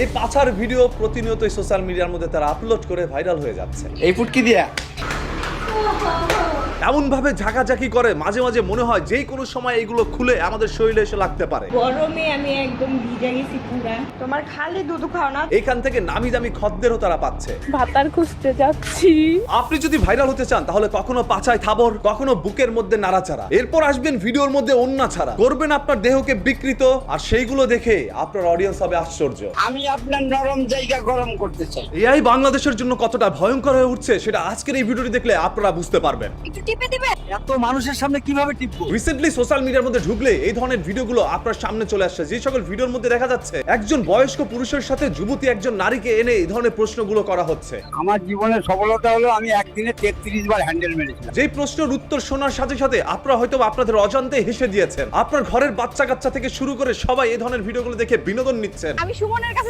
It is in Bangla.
এই পাছার ভিডিও প্রতিনিয়ত সোশ্যাল মিডিয়ার মধ্যে তারা আপলোড করে ভাইরাল হয়ে যাচ্ছে। এই ফুটকি দিয়া এমন ভাবে ঝাঁকাঝাঁকি করে মাঝে মাঝে মনে হয় যে কোনো সময় এগুলো খুলে আমাদের শরীরে এসে লাগতে পারে। গরমে আমি একদম ভিজে গেছি পুরা। তোমার খালি দুধ খাও না। এখান থেকে নামি দামি খদ্দেরও তারা পাচ্ছে। ভাতার খুঁজতে যাচ্ছি। আপনি যদি ভাইরাল হতে চান তাহলে কখনো পাছায় থাবর, কখনো বুকের মধ্যে নাড়াচাড়া, এরপর আসবেন ভিডিওর মধ্যে ওন্না ছাড়া, করবেন আপনার দেহকে বিকৃত, আর সেইগুলো দেখে আপনার অডিয়েন্স হবে আশ্চর্য। আমি আপনার নরম জায়গা গরম করতে চাই। এআই বাংলাদেশের জন্য কতটা ভয়ঙ্কর হয়ে উঠছে সেটা আজকের এই ভিডিওটি দেখলে আপনারা বুঝতে পারবেন। একটু টিপে দিবে। এত মানুষের সামনে কিভাবে টিপবো? রিসেন্টলি সোশ্যাল মিডিয়ার মধ্যে ঢুকলে এই ধরনের ভিডিওগুলো আপনার সামনে চলে আসছে, যে সকল ভিডিওর মধ্যে দেখা যাচ্ছে একজন বয়স্ক পুরুষের সাথে যুবতী একজন নারীকে এনে এই ধরনের প্রশ্নগুলো করা হচ্ছে। আমার জীবনের সফলতা হলো আমি একদিনে 33 বার হ্যান্ডেল মেরেছিলাম। যেই প্রশ্নের উত্তর শোনার সাথে সাথে আপনারা হয়তো আপনাদের অজান্তে হেসে দিয়েছেন। আপনার ঘরের বাচ্চা কাচ্চা থেকে শুরু করে সবাই এই ধরনের ভিডিওগুলো দেখে বিনোদন নিচ্ছেন। আমি সুমনের কাছে